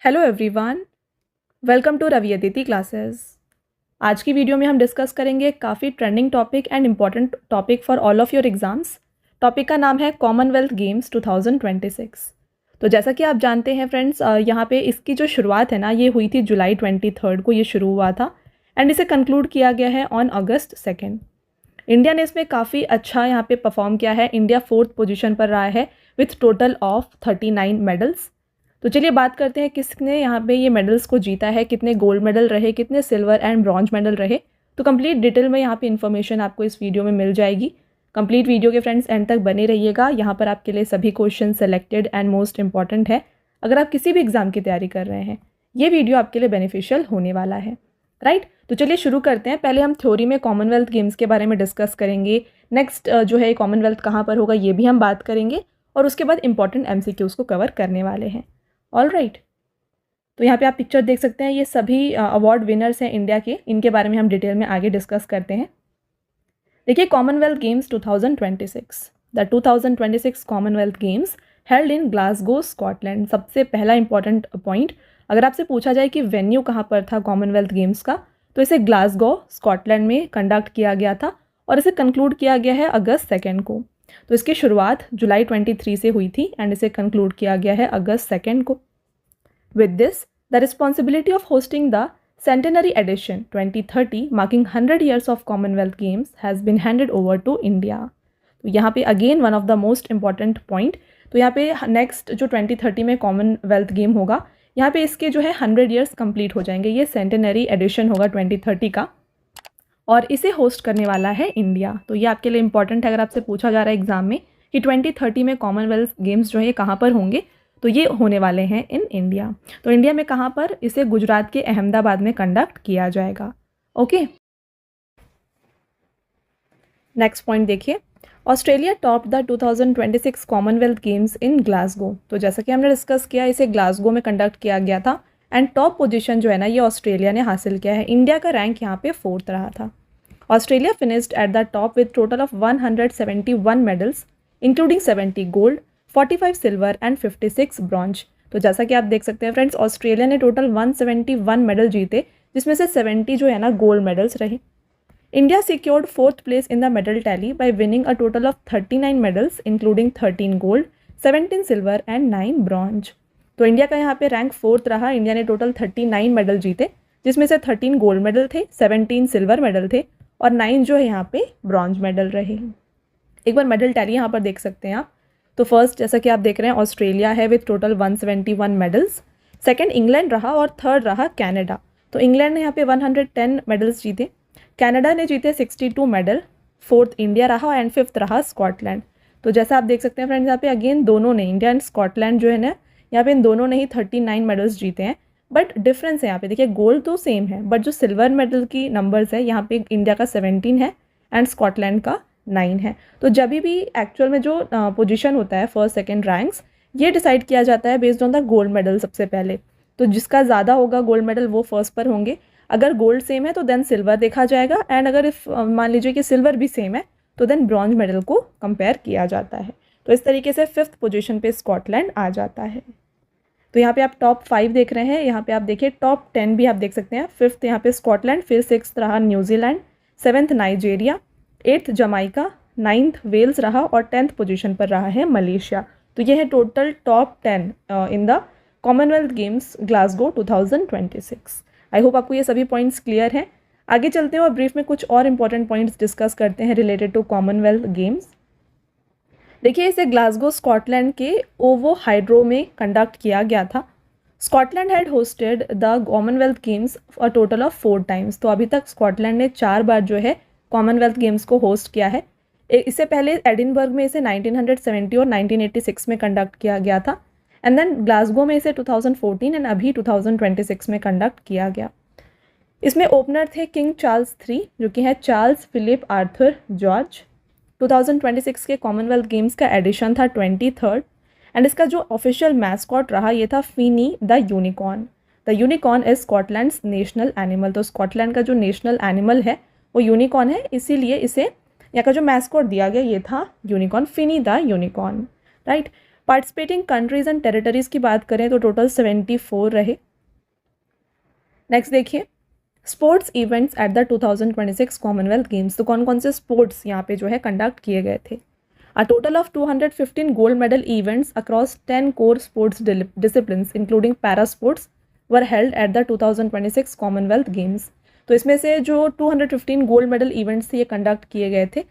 Hello everyone, welcome to Ravi Aditi classes. आज की video में हम डिस्कस करेंगे काफ़ी trending topic and important topic for all of your exams. Topic का नाम है कॉमनवेल्थ गेम्स 2026। तो जैसा कि आप जानते हैं फ्रेंड्स, यहाँ पे इसकी जो शुरुआत है ना, ये हुई थी जुलाई 23 को ये शुरू हुआ था एंड इसे कंक्लूड किया गया है ऑन अगस्त 2। इंडिया ने इसमें काफ़ी अच्छा यहाँ पे परफॉर्म किया है। इंडिया 4th पोजीशन पर रहा है विथ टोटल ऑफ 39 मेडल्स। तो चलिए बात करते हैं किसने यहाँ पे ये मेडल्स को जीता है, कितने गोल्ड मेडल रहे, कितने सिल्वर एंड ब्रॉन्ज मेडल रहे। तो कंप्लीट डिटेल में यहाँ पे इन्फॉर्मेशन आपको इस वीडियो में मिल जाएगी। कंप्लीट वीडियो के फ्रेंड्स एंड तक बने रहिएगा। यहाँ पर आपके लिए सभी question selected and most important है। अगर आप किसी भी एग्जाम की तैयारी कर रहे हैं, ये वीडियो आपके लिए बेनिफिशियल होने वाला है, राइट। तो चलिए शुरू करते हैं। पहले हम थ्योरी में कॉमनवेल्थ गेम्स के बारे में डिस्कस करेंगे। नेक्स्ट जो है कॉमनवेल्थ कहाँ पर होगा ये भी हम बात करेंगे, और उसके बाद इंपॉर्टेंट MCQs को कवर करने वाले हैं। All right. तो यहाँ पे आप पिक्चर देख सकते हैं, ये सभी अवार्ड विनर्स हैं इंडिया के। इनके बारे में हम डिटेल में आगे डिस्कस करते हैं। देखिए, Commonwealth Games 2026, the 2026 Commonwealth Games held in Glasgow Scotland. सबसे पहला इंपॉर्टेंट पॉइंट, अगर आपसे पूछा जाए कि वेन्यू कहाँ पर था कॉमनवेल्थ गेम्स का, तो इसे ग्लासगो स्कॉटलैंड में कंडक्ट किया गया था और इसे कंक्लूड किया गया है अगस्त 2 को। तो इसकी शुरुआत जुलाई 23 से हुई थी एंड इसे कंक्लूड किया गया है अगस्त 2 को। With this, the responsibility of hosting the centenary edition 2030 marking 100 years of Commonwealth Games has been handed over to India. तो यहाँ पे again one of the most important point. तो यहाँ पे नेक्स्ट जो 2030 में कॉमनवेल्थ गेम होगा, यहाँ पे इसके जो है 100 years कंप्लीट हो जाएंगे। ये सेंटेनरी एडिशन होगा 2030 का और इसे होस्ट करने वाला है इंडिया। तो ये आपके लिए इंपॉर्टेंट है अगर आपसे पूछा जा रहा है एग्जाम में कि 2030 में कॉमनवेल्थ गेम्स जो है कहाँ पर होंगे, तो ये होने वाले हैं इन इंडिया। तो इंडिया में कहाँ पर, इसे गुजरात के अहमदाबाद में कंडक्ट किया जाएगा। ओके, नेक्स्ट पॉइंट देखिए, Australia top the 2026 Commonwealth Games in Glasgow. तो जैसा कि हमने डिस्कस किया, इसे ग्लासगो में कंडक्ट किया गया था एंड टॉप पोजीशन जो है ना, ये ऑस्ट्रेलिया ने हासिल किया है। इंडिया का रैंक यहाँ पे 4th रहा था। Australia finished at the top with total of 171 medals including 70 gold, 45 silver and 56 bronze. तो जैसा कि आप देख सकते हैं फ्रेंड्स, ऑस्ट्रेलिया ने टोटल 171 मेडल जीते, जिसमें से 70 जो है ना गोल्ड मेडल्स रहे। India secured 4th place in the medal tally bye winning a total of 39 medals including 13 gold, 17 silver and 9 bronze. तो इंडिया का यहाँ पे रैंक 4th रहा। इंडिया ने टोटल 39 मेडल जीते, जिसमें से 13 गोल्ड मेडल थे, 17 सिल्वर मेडल थे और 9 जो है यहाँ पे ब्रॉन्ज मेडल रहे। एक बार मेडल टैली यहाँ पर देख सकते हैं आप। तो फर्स्ट जैसा कि आप देख रहे हैं ऑस्ट्रेलिया है with total 171 medals, second England रहा और थर्ड रहा कनाडा। तो इंग्लैंड ने यहाँ पे 110 मेडल्स जीते, कनाडा ने जीते 62 मेडल, 4th इंडिया रहा एंड 5th रहा स्कॉटलैंड। तो जैसा आप देख सकते हैं फ्रेंड्स, यहाँ पे अगेन दोनों ने, इंडिया एंड स्कॉटलैंड जो है ना, यहाँ पे इन दोनों ने ही 39 मेडल्स जीते हैं। बट डिफरेंस है यहाँ पे, देखिए गोल्ड तो सेम है बट जो सिल्वर मेडल की नंबर्स है यहाँ पे इंडिया का 17 है एंड स्कॉटलैंड का 9 है। तो जब भी एक्चुअल में जो पोजीशन होता है फर्स्ट सेकंड रैंक्स, ये डिसाइड किया जाता है based on the gold medal सबसे पहले। तो जिसका ज़्यादा होगा गोल्ड मेडल वो फर्स्ट पर होंगे। अगर गोल्ड सेम है तो देन सिल्वर देखा जाएगा एंड अगर इफ मान लीजिए कि सिल्वर भी सेम है तो देन ब्रॉन्ज मेडल को कंपेयर किया जाता है। तो इस तरीके से 5th पोजीशन पे स्कॉटलैंड आ जाता है। तो यहाँ पे आप टॉप 5 देख रहे हैं, यहाँ पे आप देखिए टॉप 10 भी आप देख सकते हैं। 5th यहाँ पे स्कॉटलैंड, फिर 6th रहा New Zealand, 7th Nigeria, 8th Jamaica, 9th Wales रहा और 10th पोजीशन पर रहा है मलेशिया। तो ये है total top 10 in the Commonwealth Games Glasgow 2026। I hope आपको ये सभी पॉइंट्स क्लियर हैं। आगे चलते हैं और ब्रीफ में कुछ और इंपॉर्टेंट पॉइंट्स डिस्कस करते हैं रिलेटेड टू कॉमनवेल्थ गेम्स। देखिए, इसे ग्लासगो स्कॉटलैंड के ओवो हाइड्रो में कंडक्ट किया गया था। Scotland had hosted the Commonwealth games a total of 4 times। तो अभी तक स्कॉटलैंड ने 4 बार जो है कॉमनवेल्थ गेम्स को होस्ट किया है। इससे पहले एडिनबर्ग में इसे 1970 और 1986 में कंडक्ट किया गया था एंड देन ग्लासगो में इसे 2014 एंड अभी 2026 में कंडक्ट किया गया। इसमें ओपनर थे किंग चार्ल्स 3 जो कि है चार्ल्स फिलिप आर्थर जॉर्ज। 2026 के कॉमनवेल्थ गेम्स का एडिशन था 23rd एंड इसका जो ऑफिशियल मैस्कॉट रहा ये था Finny the unicorn. The unicorn is Scotland's national animal. तो स्कॉटलैंड का जो नेशनल एनिमल है वो यूनिकॉर्न है, इसीलिए इसे यहाँ का जो मैस्कॉट दिया गया ये था unicorn, Finney the unicorn, right. Participating countries and territories की बात करें तो टोटल 74 रहे। नेक्स्ट देखिए sports events at the 2026 Commonwealth Games. तो कौन कौन से स्पोर्ट्स यहाँ पे जो है कंडक्ट किए गए थे। A total of 215 gold medal events across 10 core sports disciplines including para sports were held at the 2026 Commonwealth Games। तो इसमें से जो 215 गोल्ड मेडल इवेंट्स थे ये कंडक्ट किए गए थे।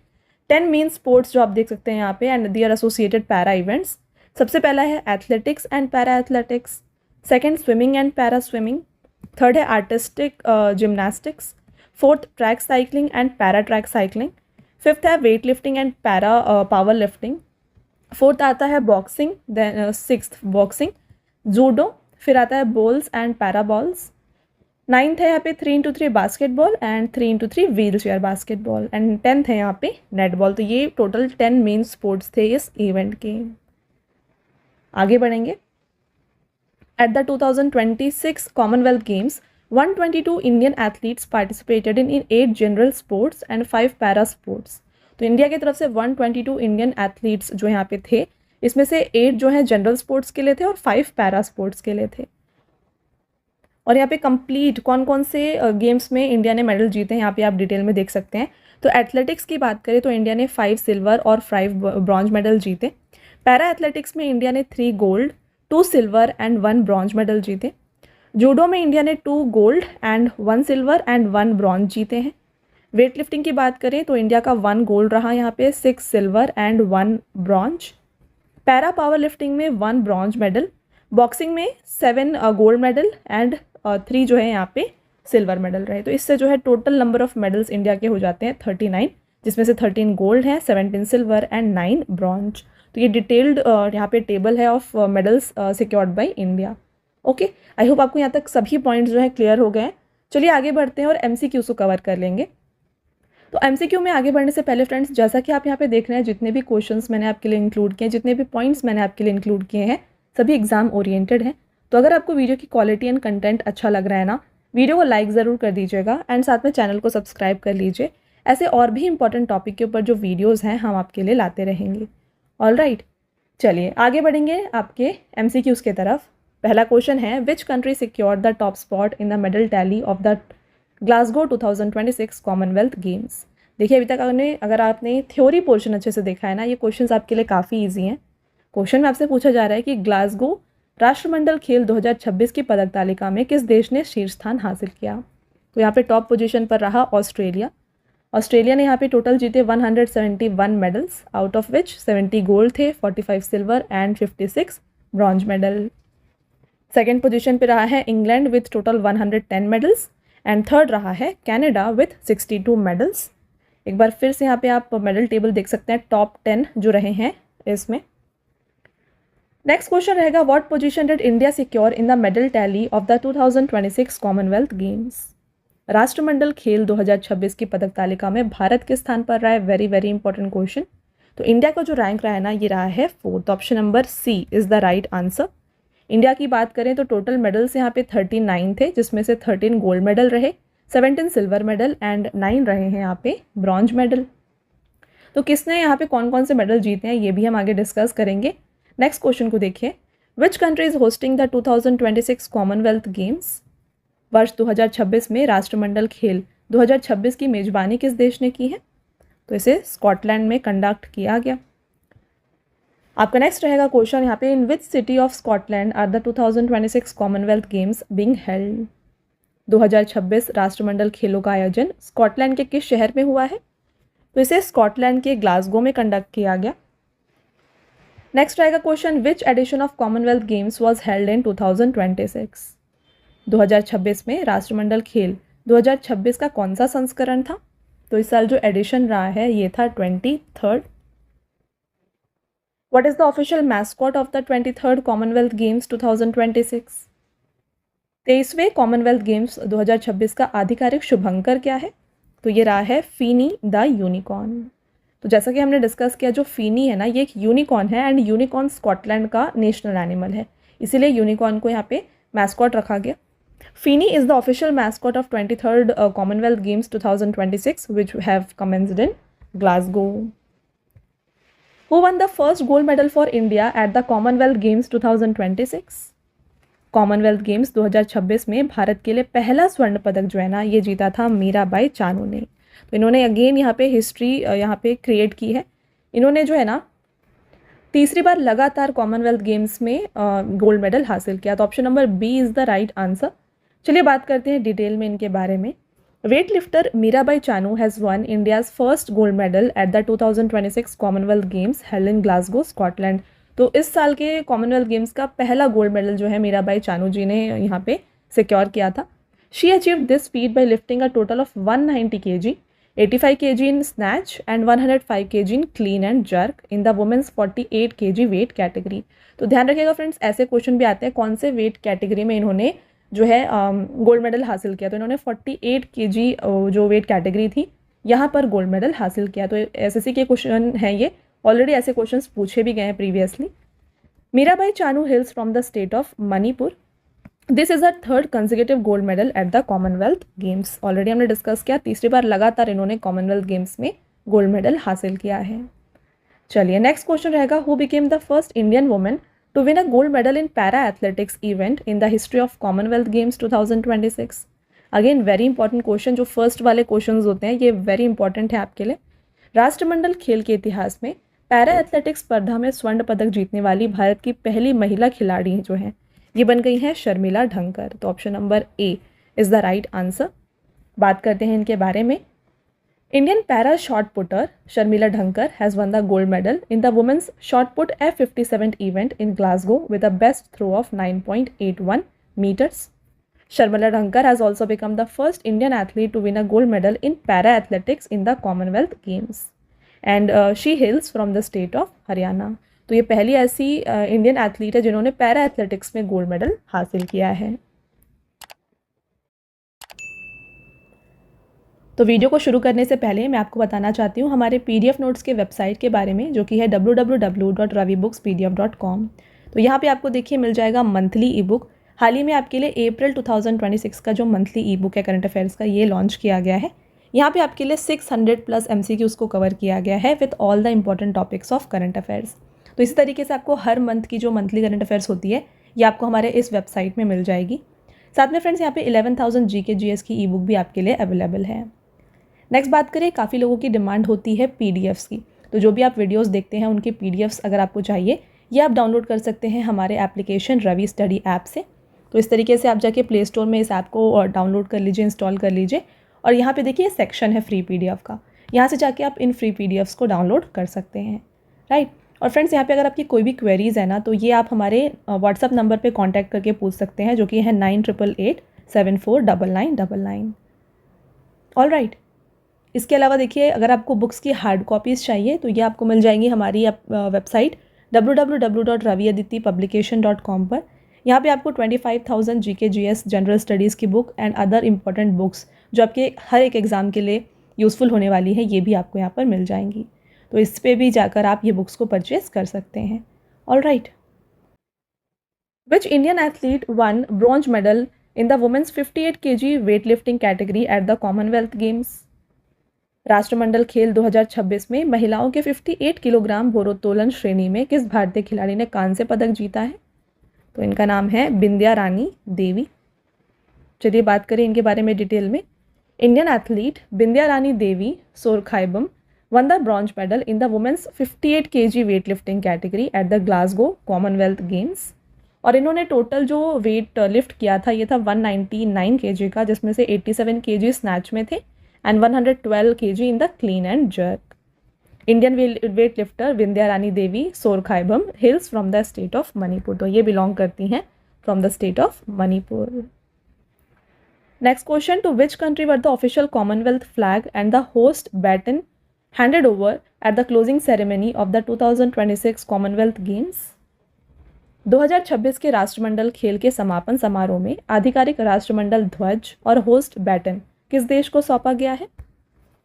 10 मेन स्पोर्ट्स जो आप देख सकते हैं यहाँ पे and they are associated para events. सबसे पहला है athletics and para athletics, second swimming and para swimming, third है artistic gymnastics, fourth track cycling and para track cycling, fifth है weight lifting and para power lifting, fourth आता है boxing, then sixth boxing, judo, फिर आता है bowls and para bowls, ninth है यहाँ पे 3x3 basketball and 3x3 wheel chair basketball and 10th है यहाँ पे नेटबॉल। तो ये टोटल 10 मेन स्पोर्ट्स थे इस इवेंट के। आगे बढ़ेंगे। Eight the 2026 Commonwealth games 122 Indian athletes participated in 8 general sports and 5 para sports. तो इंडिया की तरफ से 122 इंडियन एथलीट्स जो यहाँ पे थे, इसमें से 8 जो हैं जनरल स्पोर्ट्स के लिए थे और 5 पैरा स्पोर्ट्स के लिए थे। और यहाँ पे कंप्लीट कौन कौन से गेम्स में इंडिया ने मेडल जीते हैं यहाँ पे आप डिटेल में देख सकते हैं। तो एथलेटिक्स की बात करें तो इंडिया ने 5 सिल्वर और 5 ब्रॉन्ज मेडल जीते। पैरा एथलेटिक्स में इंडिया ने 3 gold, 2 silver and 1 bronze medal जीते। जूडो में इंडिया ने 2 gold and 1 silver and 1 bronze जीते हैं। वेट लिफ्टिंग की बात करें तो इंडिया का 1 गोल्ड रहा यहाँ पे, 6 silver and 1 bronze. Para power lifting में 1 ब्रॉन्ज मेडल। बॉक्सिंग में 7 गोल्ड मेडल एंड 3 जो है यहाँ पे सिल्वर मेडल रहे। तो इससे जो है total number of medals India के हो जाते हैं 39, जिसमें से 13 गोल्ड हैं, 17 सिल्वर एंड 9 ब्रॉन्ज। तो ये डिटेल्ड यहाँ पे टेबल है of medals secured by India. Okay, I hope आपको यहाँ तक सभी पॉइंट्स जो है क्लियर हो गए हैं। चलिए आगे बढ़ते हैं और MCQs को कवर कर लेंगे। तो MCQ में आगे बढ़ने से पहले फ्रेंड्स, जैसा कि आप यहाँ पे देख रहे हैं, जितने भी क्वेश्चंस मैंने आपके लिए इंक्लूड किए, जितने भी पॉइंट्स मैंने आपके लिए इंक्लूड किए हैं, सभी एग्जाम ओरिएंटेड हैं। तो अगर आपको वीडियो की क्वालिटी एंड कंटेंट अच्छा लग रहा है ना, वीडियो को लाइक ज़रूर कर दीजिएगा एंड साथ में चैनल को सब्सक्राइब कर लीजिए। ऐसे और भी इंपॉर्टेंट टॉपिक के ऊपर जो वीडियोज़ हैं हम आपके लिए लाते रहेंगे। ऑलराइट, चलिए आगे बढ़ेंगे आपके MCQs के तरफ। पहला क्वेश्चन है, which country secured the top spot in the medal tally of the Glasgow 2026 Commonwealth games. देखिए अभी तक अगर आपने थ्योरी पोर्शन अच्छे से देखा है ना, ये क्वेश्चंस आपके लिए काफ़ी ईजी हैं। क्वेश्चन में आपसे पूछा जा रहा है कि ग्लासगो राष्ट्रमंडल खेल 2026 की पदक तालिका में किस देश ने शीर्ष स्थान हासिल किया। तो यहाँ पे टॉप पोजीशन पर रहा ऑस्ट्रेलिया। ऑस्ट्रेलिया ने यहाँ पे टोटल जीते 171 medals, out of which 70 gold थे, 45 silver and 56 bronze medal. Second position पे रहा है England with total 110 medals and third रहा है कनाडा विथ 62 मेडल्स। एक बार फिर से यहाँ पे आप मेडल टेबल देख सकते हैं, टॉप 10 जो रहे हैं इसमें। नेक्स्ट क्वेश्चन रहेगा, what position did India secure in the medal tally of the 2026 Commonwealth Games. राष्ट्रमंडल खेल 2026 की पदक तालिका में भारत के स्थान पर रहा है। Very very important question. तो इंडिया का जो रैंक रहा है ना, ये रहा है 4th। Option number C is the right answer. India की बात करें तो टोटल मेडल्स यहाँ पे 39 थे, जिसमें से 13 गोल्ड मेडल रहे, 17 सिल्वर मेडल एंड 9 रहे हैं यहाँ पे ब्रॉन्ज मेडल। तो किसने यहाँ पे कौन कौन से मेडल जीते हैं ये भी हम आगे डिस्कस करेंगे। नेक्स्ट क्वेश्चन को देखिए, which country is hosting the 2026 Commonwealth games. वर्ष 2026 में राष्ट्रमंडल खेल 2026 की मेजबानी किस देश ने की है। तो इसे स्कॉटलैंड में कंडक्ट किया गया। आपका नेक्स्ट रहेगा क्वेश्चन यहाँ पे, in which city of Scotland are the 2026 Commonwealth Games being held. 2026 राष्ट्रमंडल खेलों का आयोजन स्कॉटलैंड के किस शहर में हुआ है। तो इसे स्कॉटलैंड के ग्लासगो में कंडक्ट किया गया। नेक्स्ट रहेगा question, which edition of Commonwealth games was held in 2026। 2026 में राष्ट्रमंडल खेल 2026 का कौन सा संस्करण था। तो इस साल जो एडिशन रहा है ये था 23rd। What is the official mascot of the 23rd Commonwealth Games 2026। 23वें कॉमनवेल्थ गेम्स 2026 का आधिकारिक शुभंकर क्या है। तो ये रहा है फीनी द यूनिकॉर्न। तो जैसा कि हमने डिस्कस किया, जो फीनी है ना, ये एक यूनिकॉर्न है एंड यूनिकॉर्न स्कॉटलैंड का नेशनल एनिमल है, इसीलिए यूनिकॉर्न को यहाँ पे मैस्कॉट रखा गया। Fini is the official mascot of 23rd Commonwealth Games 2026 which have commenced in Glasgow. Who one the first gold medal for India at the Commonwealth Games 2026? Commonwealth Games 2026 में भारत के लिए पहला स्वर्ण पदक जो है ना ये जीता था मीराबाई चानू ने। तो इन्होंने अगेन यहाँ पे हिस्ट्री यहाँ पे क्रिएट की है। इन्होंने जो है ना तीसरी बार लगातार कॉमनवेल्थ गेम्स में गोल्ड मेडल हासिल किया। तो option number B is the right answer. चलिए बात करते हैं डिटेल में इनके बारे में। Weight lifter Mirabai Chanu has won India's first gold medal at the 2026 Commonwealth Games held in Glasgow Scotland. तो इस साल के कॉमनवेल्थ गेम्स का पहला गोल्ड मेडल जो है मीराबाई चानू जी ने यहाँ पे सिक्योर किया था। She achieved this feet by lifting a total of 190 kg, 85 kg in snatch and 105 kg in clean and jerk in the women's 48 kg weight category. तो ध्यान रखिएगा फ्रेंड्स, ऐसे क्वेश्चन भी आते हैं कौन से वेट कैटेगरी में इन्होंने जो है गोल्ड मेडल हासिल किया। तो इन्होंने 48 kg जो वेट कैटेगरी थी यहाँ पर गोल्ड मेडल हासिल किया। तो एसएससी के क्वेश्चन हैं ये, ऑलरेडी ऐसे क्वेश्चन पूछे भी गए हैं previously. Mirabai Chanu hails from the state of Manipur. This is a third consecutive gold medal at the Commonwealth Games. Already हमने डिस्कस किया, तीसरी बार लगातार इन्होंने कॉमनवेल्थ गेम्स में गोल्ड मेडल हासिल किया है। चलिए नेक्स्ट क्वेश्चन रहेगा, who became the first Indian women to win a gold medal in para athletics event in the history of Commonwealth Games 2026? Again very important question, जो first वाले question होते हैं ये वेरी इंपॉर्टेंट है आपके लिए। राष्ट्रमंडल खेल के इतिहास में पैरा एथलेटिक्स स्पर्धा में स्वर्ण पदक जीतने वाली भारत की पहली महिला खिलाड़ी जो है ये बन गई हैं शर्मिला ढंकर। तो option number A is the right answer. बात करते हैं इनके बारे में। Indian para shot putter Sharmila Dhankar has won the gold medal in the women's shot put F57 event in Glasgow with a best throw of 9.81 meters. Sharmila Dhankar has also become the first Indian athlete to win a gold medal in para athletics in the Commonwealth Games, and she hails from the state of Haryana. तो ये पहली ऐसी Indian athlete है जिन्होंने para athletics में gold medal हासिल किया है। तो वीडियो को शुरू करने से पहले मैं आपको बताना चाहती हूँ हमारे PDF नोट्स के वेबसाइट के बारे में, जो कि है www.ravibookspdf.com। तो यहाँ पे आपको देखिए मिल जाएगा मंथली ई बुक। हाल ही में आपके लिए अप्रैल 2026 का जो मंथली ई बुक है करंट अफेयर्स का ये लॉन्च किया गया है। यहाँ पे आपके लिए 600+ MCQs को कवर किया गया है with all the important topics of current affairs. तो इसी तरीके से आपको हर मंथ की जो मंथली करंट अफेयर्स होती है ये आपको हमारे इस वेबसाइट में मिल जाएगी। साथ में फ्रेंड्स यहाँ पे 11,000 GK GS की ई बुक भी आपके लिए अवेलेबल है। नेक्स्ट बात करें, काफ़ी लोगों की डिमांड होती है PDFs की। तो जो भी आप वीडियोस देखते हैं उनके PDFs अगर आपको चाहिए ये आप डाउनलोड कर सकते हैं हमारे एप्लीकेशन रवि स्टडी ऐप से। तो इस तरीके से आप जाके प्ले स्टोर में इस ऐप को डाउनलोड कर लीजिए, इंस्टॉल कर लीजिए, और यहाँ पे देखिए सेक्शन है फ्री PDF का, यहाँ से जाके आप इन फ्री PDFs को डाउनलोड कर सकते हैं, राइट। और फ्रेंड्स यहाँ पे अगर आपकी कोई भी क्वेरीज़ है ना तो ये आप हमारे व्हाट्सअप नंबर पे कांटेक्ट करके पूछ सकते हैं, जो कि है 9888749999। All right. इसके अलावा देखिए अगर आपको बुक्स की हार्ड कॉपीज़ चाहिए तो ये आपको मिल जाएंगी हमारी वेबसाइट www.raviaditipublication.com पर। यहाँ पे आपको 25,000 GK GS जनरल स्टडीज़ की book and other important books जो आपके हर एक एग्ज़ाम के लिए यूज़फुल होने वाली है ये भी आपको यहाँ पर मिल जाएंगी। तो इस पे भी जाकर आप ये बुक्स को परचेज़ कर सकते हैं। All right. Which Indian athlete won bronze medal in the women's 58 kg weight lifting category at the Commonwealth Games? राष्ट्रमंडल खेल 2026 में महिलाओं के 58 किलोग्राम भारोत्तोलन श्रेणी में किस भारतीय खिलाड़ी ने कांस्य पदक जीता है? तो इनका नाम है बिंदिया रानी देवी। चलिए बात करें इनके बारे में डिटेल में। Indian athlete Bindiya Rani Devi Sorokhaibam won the bronze medal in the women's 58 kg weight lifting category at the Glasgow Commonwealth Games. और इन्होंने टोटल जो वेट लिफ्ट किया था ये था 199 kg का, जिसमें से 87 kg स्नैच में थे and 112 kg in the clean and jerk. Indian weightlifter Vindhya Rani Devi सोरखाइबम hails from the state of Manipur। तो ये belong करती हैं from the state of Manipur। Next question, to which country were the official Commonwealth flag and the host baton handed over at the closing ceremony of the 2026 Commonwealth Games? 2026 के राष्ट्रमंडल खेल के समापन समारोह में आधिकारिक राष्ट्रमंडल ध्वज और होस्ट बैटन किस देश को सौंपा गया है?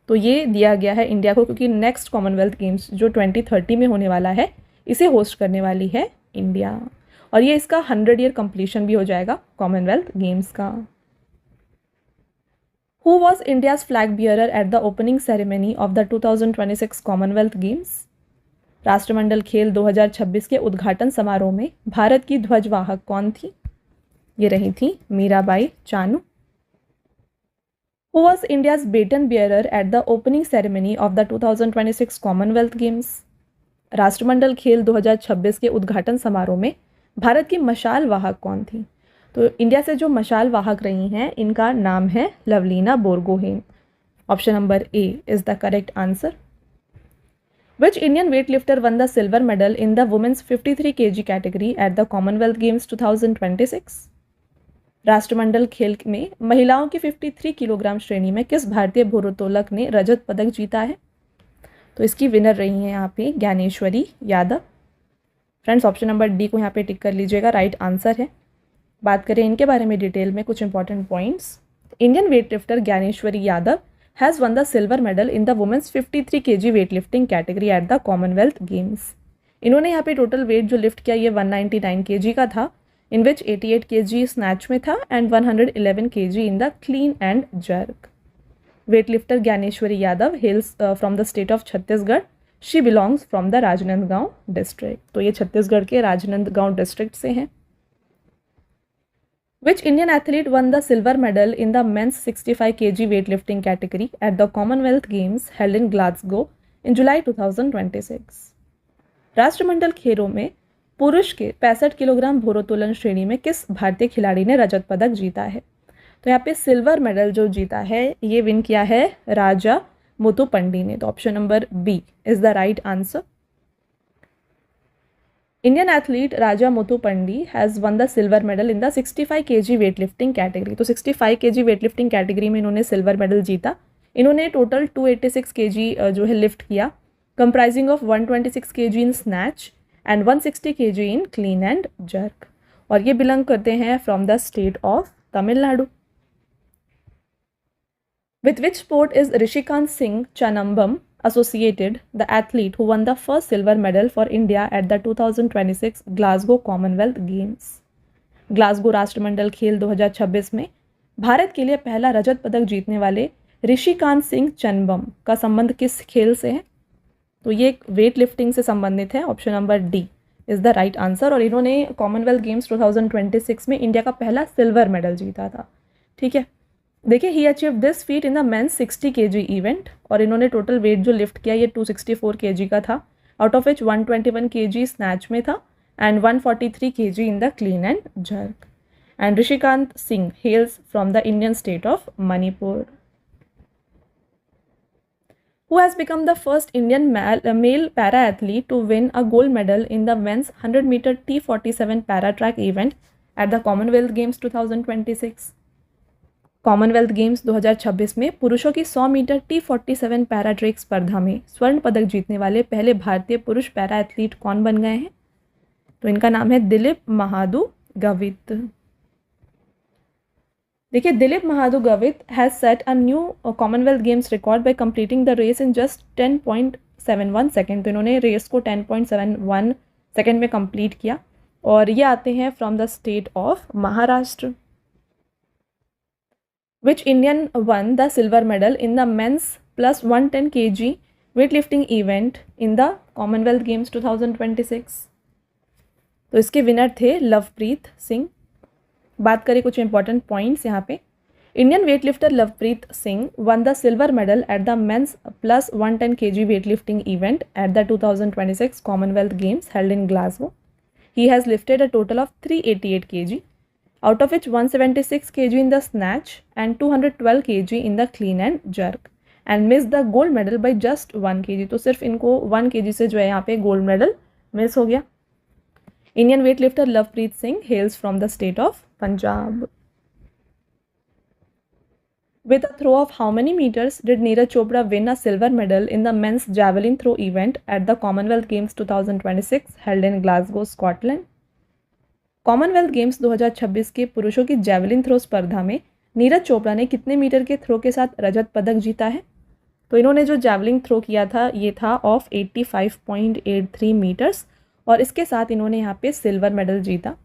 तो ये दिया गया है इंडिया को, क्योंकि नेक्स्ट कॉमनवेल्थ गेम्स जो 2030 में होने वाला है इसे होस्ट करने वाली है इंडिया, और ये इसका 100 ईयर कंप्लीशन भी हो जाएगा कॉमनवेल्थ गेम्स का। Who was India's flag bearer at the opening ceremony of the 2026 Commonwealth Games? राष्ट्रमंडल खेल 2026 के उद्घाटन समारोह में भारत की ध्वजवाहक कौन थी? ये रही थी Mirabai Chanu. Who was India's baton bearer at the opening ceremony of the 2026 Commonwealth Games? राष्ट्रमंडल खेल 2026 के उद्घाटन समारोह में भारत की मशाल वाहक कौन थी? तो इंडिया से जो मशाल वाहक रही हैं इनका नाम है Lovlina Borgohain. Option number A is the correct answer. Which Indian weightlifter won the silver medal in the women's 53 kg category at the Commonwealth Games 2026? राष्ट्रमंडल खेल में महिलाओं की 53 किलोग्राम श्रेणी में किस भारतीय भारोत्तोलक ने रजत पदक जीता है? तो इसकी विनर रही हैं यहाँ पे Dnyaneshwari Yadav. Friends, option number D को यहाँ पे टिक कर लीजिएगा, राइट आंसर है। बात करें इनके बारे में डिटेल में कुछ important points. Indian weightlifter Gyaneshwari Yadav has won the silver medal in the women's 53 kg weightlifting category at the Commonwealth Games. इन्होंने यहाँ पे टोटल वेट जो लिफ्ट किया ये 199 kg का था, in which 88 kg स्नैच में था and 111 kg in the clean and jerk. Weightlifter Dnyaneshwari Yadav hails from the state of Chhattisgarh. She belongs from the Rajnandgaon district. तो ये छत्तीसगढ़ के राजनांदगांव डिस्ट्रिक्ट से हैं। Which Indian athlete won the silver medal in the men's 65 kg weightlifting category at the Commonwealth Games held in Glasgow in July 2026? राष्ट्रमंडल खेलों में पुरुष के 65 किलोग्राम भारोत्तोलन श्रेणी में किस भारतीय खिलाड़ी ने रजत पदक जीता है? तो यहाँ पे सिल्वर मेडल जो जीता है ये विन किया है राजा मुथुपंडी ने। तो option number B is the right answer. Indian athlete Raja Muthupandi has won the silver medal in the 65 kg weightlifting category. तो 65 kg वेटलिफ्टिंग कैटेगरी में इन्होंने सिल्वर मेडल जीता। इन्होंने टोटल 286 kg जो है लिफ्ट किया, comprising of 126 kg in snatch and 160 kg in clean and jerk, और ये बिलोंग करते हैं from the state of Tamil Nadu. With which sport is Rishikant Singh Chanambam associated, the athlete who won the first silver medal for India at the 2026 Glasgow Commonwealth Games? Glasgow राष्ट्रमंडल खेल 2026 में भारत के लिए पहला रजत पदक जीतने वाले ऋषिकांत सिंह चनबम का संबंध किस खेल से है? तो ये वेट लिफ्टिंग से संबंधित है। Option number D is the right answer, और इन्होंने कॉमनवेल्थ गेम्स 2026 में इंडिया का पहला सिल्वर मेडल जीता था। ठीक है, देखिए he achieve this feat in the men's 60 kg event, और इन्होंने टोटल वेट जो लिफ्ट किया ये 264 kg का था, out of which 121 kg snatch में था and 143 kg in the clean and jerk. And Rishikant Singh hails from the Indian state of Manipur. Who has become the first Indian male para-athlete to win a gold medal in the men's 100-meter T47 para-track event at the Commonwealth Games 2026? Commonwealth Games 2026 में पुरुषों की 100 metre T47 para track स्पर्धा में स्वर्ण पदक जीतने वाले पहले भारतीय पुरुष पैरा एथलीट कौन बन गए हैं? तो इनका नाम है दिलीप महादू गवित। देखिए, Dilip Mahadu Gavit has set a new Commonwealth Games record by completing the race in just 10.71 second. तो इन्होंने रेस को 10.71 सेकेंड में कंप्लीट किया, और ये आते हैं from the state of Maharashtra. Which Indian won the silver medal in the men's plus 110 kg weight lifting event in the Commonwealth Games 2026? तो इसके विनर थे लवप्रीत सिंह। बात करें कुछ इंपॉर्टेंट पॉइंट्स यहाँ पे। Indian weightlifter Lovepreet Singh won the silver medal at the men's plus 110 kg weightlifting event at the 2026 Commonwealth Games held in Glasgow. He has lifted a total of 388 kg, out of which 176 kg in the snatch and 212 kg in the clean and jerk, and missed the gold medal by just 1 kg। तो सिर्फ इनको 1 kg से जो है यहाँ पे gold medal miss हो गया। Indian weightlifter Lovepreet Singh hails from the state of Punjab. With a throw of how many meters did Neeraj Chopra win a silver medal in the men's javelin throw event at the Commonwealth Games 2026 held in Glasgow, Scotland? Commonwealth Games 2026 के पुरुषों की javelin throw स्पर्धा में नीरज चोपड़ा ने कितने metre के throw के साथ रजत पदक जीता है? तो इन्होंने जो जैवलिन थ्रो किया था ये था ऑफ 85.83 मीटर्स, और इसके साथ इन्होंने यहाँ पे सिल्वर मेडल जीता।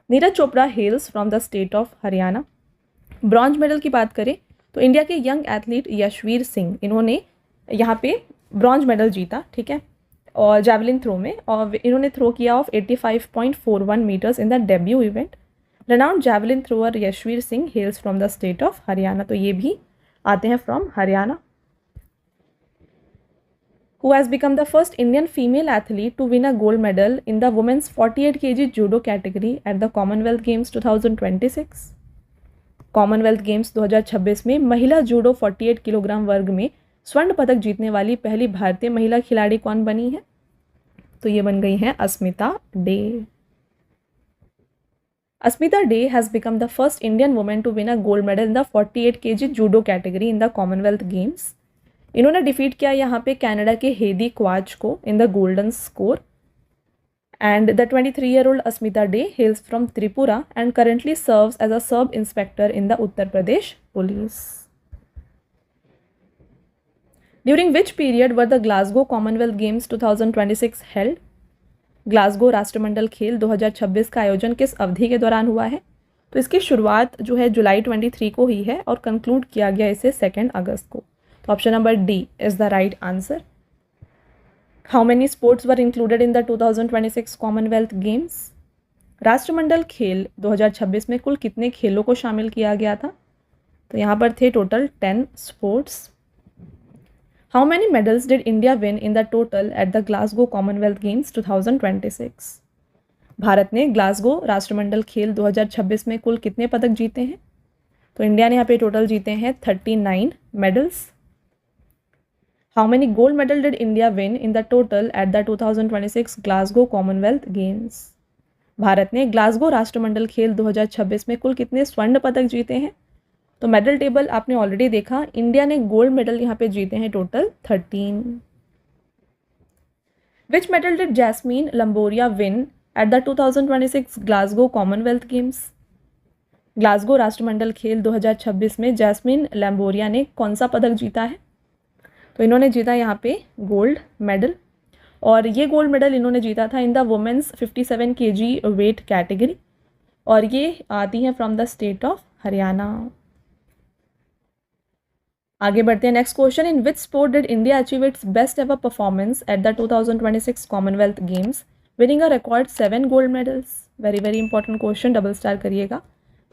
Neeraj Chopra हेल्स from the state of Haryana. Bronze medal की बात करें तो इंडिया के यंग एथलीट यशवीर सिंह, इन्होंने यहाँ पे ब्रॉन्ज मेडल जीता। ठीक है, और जैवलिन थ्रो में, और इन्होंने थ्रो किया of 85.41 metres in the debut event. Renowned javelin thrower Yashvir Singh hails from the state of Haryana, तो ये भी आते हैं फ्रॉम Haryana. Who has become the first Indian female athlete to win a gold medal in the women's 48 kg judo category at the Commonwealth Games 2026? Commonwealth Games 2026 में महिला judo 48 kilogram वर्ग में स्वर्ण पदक जीतने वाली पहली भारतीय महिला खिलाड़ी कौन बनी है? तो ये बन गई हैं Asmita Dey. Asmita Dey has become the first Indian women to win a gold medal in the 48 kg judo category in the Commonwealth Games. इन्होंने डिफीट किया यहाँ पे कनाडा के हेदी क्वाच को in the golden score. And the 23-year-old Asmita Dey hails from Tripura and currently serves as a sub inspector in the Uttar Pradesh police. During which period were the Glasgow Commonwealth Games 2026 held? Glasgow राष्ट्रमंडल खेल 2026 का आयोजन किस अवधि के दौरान हुआ है? तो इसकी शुरुआत जो है जुलाई 23 को ही है और कंक्लूड किया गया इसे 2 अगस्त को। तो option number D is the right answer. How many sports were included in the 2026 Commonwealth Games? राष्ट्रमंडल खेल 2026 में कुल कितने खेलों को शामिल किया गया था? तो यहाँ पर थे total 10 sports. How many medals did India win in the total eight the Glasgow Commonwealth Games 2026? Bharat ने ग्लासगो राष्ट्रमंडल खेल 2026 में कुल कितने पदक जीते हैं? तो इंडिया ने यहाँ पे टोटल जीते हैं 39 medals. How many gold medal did India win in the total at the 2026 Glasgow Commonwealth Games? Bharat ने ग्लासगो राष्ट्रमंडल खेल 2026 में कुल कितने स्वर्ण पदक जीते हैं? तो मेडल टेबल आपने ऑलरेडी देखा, इंडिया ने गोल्ड मेडल यहाँ पे जीते हैं total 13। Which medal did Jasmine Lamboria win at the 2026 Glasgow Commonwealth Games? Glasgow राष्ट्रमंडल खेल 2026 में जैस्मिन लैम्बोरिया ने कौन सा पदक जीता है? तो इन्होंने जीता यहाँ पे गोल्ड मेडल, और ये गोल्ड मेडल इन्होंने जीता था in the women's 57 kg weight category, और ये आती हैं from the state of Haryana. आगे बढ़ते हैं, next question. In which sport did India achieve its best ever performance at the 2026 Commonwealth Games winning a record 7 gold medals? Very very important question, double star करिएगा।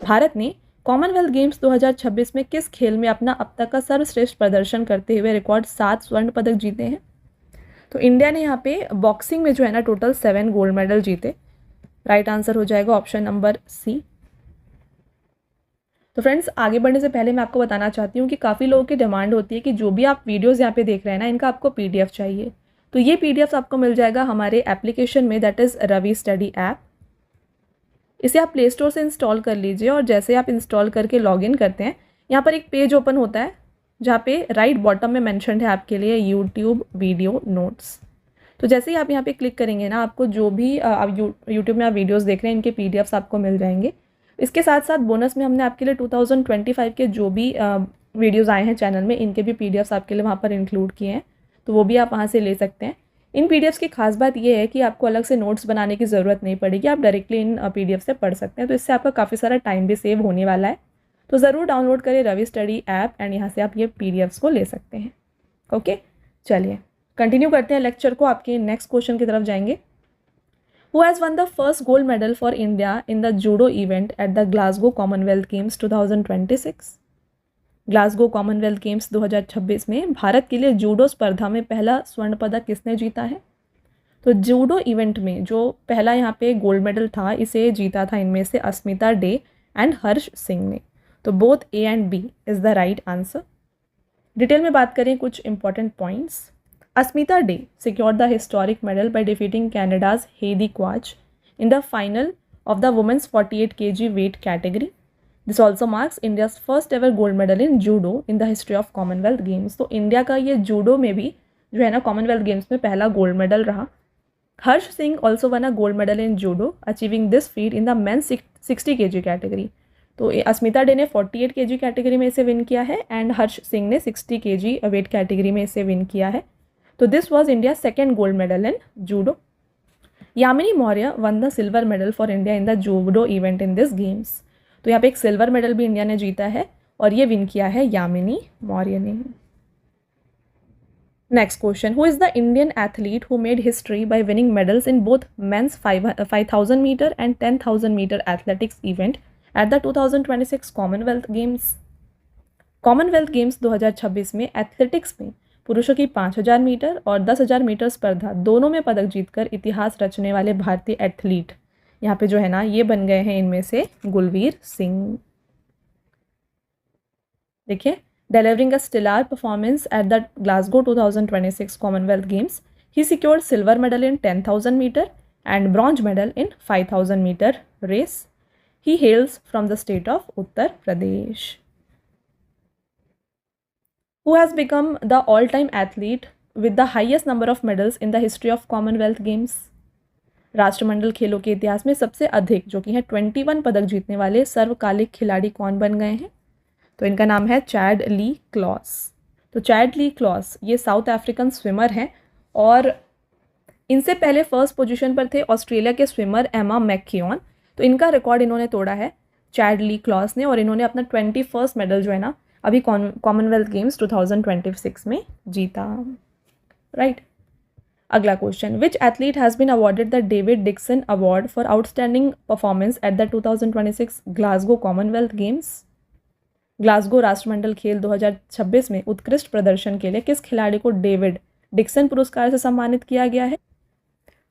भारत ने Commonwealth Games 2026 में किस खेल में अपना अब तक का सर्वश्रेष्ठ प्रदर्शन करते हुए रिकॉर्ड 7 स्वर्ण पदक जीते हैं? तो इंडिया ने यहाँ पे बॉक्सिंग में जो है ना टोटल 7 गोल्ड मेडल जीते। राइट आंसर हो जाएगा ऑप्शन नंबर सी। तो फ्रेंड्स, आगे बढ़ने से पहले मैं आपको बताना चाहती हूँ कि काफ़ी लोगों की डिमांड होती है कि जो भी आप वीडियोज़ यहाँ पे देख रहे हैं ना, इनका आपको PDF चाहिए। तो ये PDF आपको मिल जाएगा हमारे एप्लीकेशन में, that is Ravi study app. इसे आप प्ले स्टोर से इंस्टॉल कर लीजिए, और जैसे आप इंस्टॉल करके लॉगिन करते हैं, यहाँ पर एक पेज ओपन होता है जहाँ पे राइट बॉटम में मेंशन्ड है आपके लिए यूट्यूब वीडियो नोट्स। तो जैसे ही आप यहाँ पे क्लिक करेंगे ना, आपको जो भी आप यूट्यूब में आप वीडियोस देख रहे हैं, इनके PDFs आपको मिल जाएंगे। इसके साथ साथ बोनस में हमने आपके लिए 2025 के जो भी वीडियोज़ आए हैं चैनल में, इनके भी PDFs आपके लिए वहाँ पर इंक्लूड किए हैं, तो वो भी आप वहाँ से ले सकते हैं। इन PDFs की खास बात ये है कि आपको अलग से नोट्स बनाने की ज़रूरत नहीं पड़ेगी, आप डायरेक्टली इन PDF से पढ़ सकते हैं। तो इससे आपका काफ़ी सारा टाइम भी सेव होने वाला है। तो ज़रूर डाउनलोड करें रवि स्टडी ऐप, एंड यहाँ से आप ये PDFs को ले सकते हैं। ओके, चलिए कंटिन्यू करते हैं लेक्चर को। आपके नेक्स्ट क्वेश्चन की तरफ जाएंगे। Who has won the first gold medal for India in the judo event at the Glasgow Commonwealth Games 2026? Glasgow Commonwealth Games 2026 में भारत के लिए जूडो स्पर्धा में पहला स्वर्ण पदक किसने जीता है? तो जूडो इवेंट में जो पहला यहाँ पे गोल्ड मेडल था, इसे जीता था इनमें से अस्मिता डे एंड हर्ष सिंह ने। तो both A and B is the right answer. Detail में बात करें कुछ important points. Asmita day secured the historic medal by defeating Canada's Heidi Quach in the final of the women's 48 kg weight category. This also marks India's first ever gold medal in judo in the history of Commonwealth Games. तो India का ये judo में भी जो है ना Commonwealth Games में पहला गोल्ड मेडल रहा। Harsh Singh also won a gold medal in judo achieving this feat in the men's 60 kg category. तो अस्मिता डे ने 48 kg कैटेगरी में इसे विन किया है, एंड हर्ष सिंह ने 60 kg वेट कैटेगरी में इसे विन किया है। तो this was India second gold medal in judo. Yamini Maurya one the silver medal for India in the judo event in this games. तो यहाँ पे एक सिल्वर मेडल भी इंडिया ने जीता है, और ये विन किया है यामिनी मौर्य ने। Next question. Who is the Indian athlete who made history by winning medals in both men's 5,000 meter and 10,000 meter athletics event at the 2026 Commonwealth Games? Commonwealth Games 2026 में एथलेटिक्स में पुरुषों की 5,000 मीटर और 10,000 मीटर स्पर्धा दोनों में पदक जीतकर इतिहास रचने वाले भारतीय एथलीट यहाँ पे जो है ना ये बन गए हैं इनमें से गुलवीर सिंह। देखिए, delivering a stellar performance at the Glasgow 2026 Commonwealth Games, he secured silver medal in 10,000 meter and bronze medal in 5,000 meter race. He hails from the state of Uttar Pradesh. Who has become the all-time athlete with the highest number of medals in the history of Commonwealth Games? राष्ट्रमंडल खेलों के इतिहास में सबसे अधिक जो कि है 21 पदक जीतने वाले सर्वकालिक खिलाड़ी कौन बन गए हैं? तो इनका नाम है चैड ली क्लॉस। तो चैड ली क्लॉस ये साउथ अफ्रीकन स्विमर हैं और इनसे पहले फर्स्ट पोजीशन पर थे ऑस्ट्रेलिया के स्विमर एमा मैककेओन। तो इनका रिकॉर्ड इन्होंने तोड़ा है चैड ली क्लॉस ने और इन्होंने अपना 21st मेडल जो है ना अभी कॉमनवेल्थ गेम्स 2026 में जीता। राइट। अगला question, which athlete has been awarded the David Dixon award for outstanding performance at the 2026 Glasgow Commonwealth Games? Glasgow राष्ट्रमंडल खेल 2026 में उत्कृष्ट प्रदर्शन के लिए किस खिलाड़ी को डेविड डिक्सन पुरस्कार से सम्मानित किया गया है?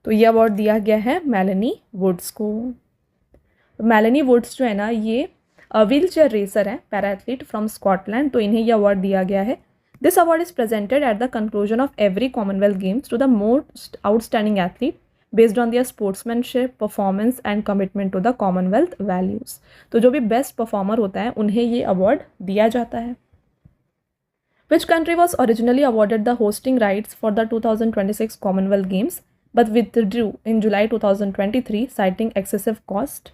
तो ये अवार्ड दिया गया है मेलेनी वुड्स को। तो मेलेनी वुड्स जो है ना ये व्हील चेयर रेसर हैं, पैरा एथलीट फ्रॉम स्कॉटलैंड। तो इन्हें यह अवार्ड दिया गया है। This award is presented at the conclusion of every Commonwealth Games to the most outstanding athlete based on their sportsmanship, performance and commitment to the Commonwealth values. तो जो भी best performer होता है उन्हें ये अवार्ड दिया जाता है। Which country was originally awarded the hosting rights for the 2026 Commonwealth Games but withdrew in July 2023 citing excessive cost?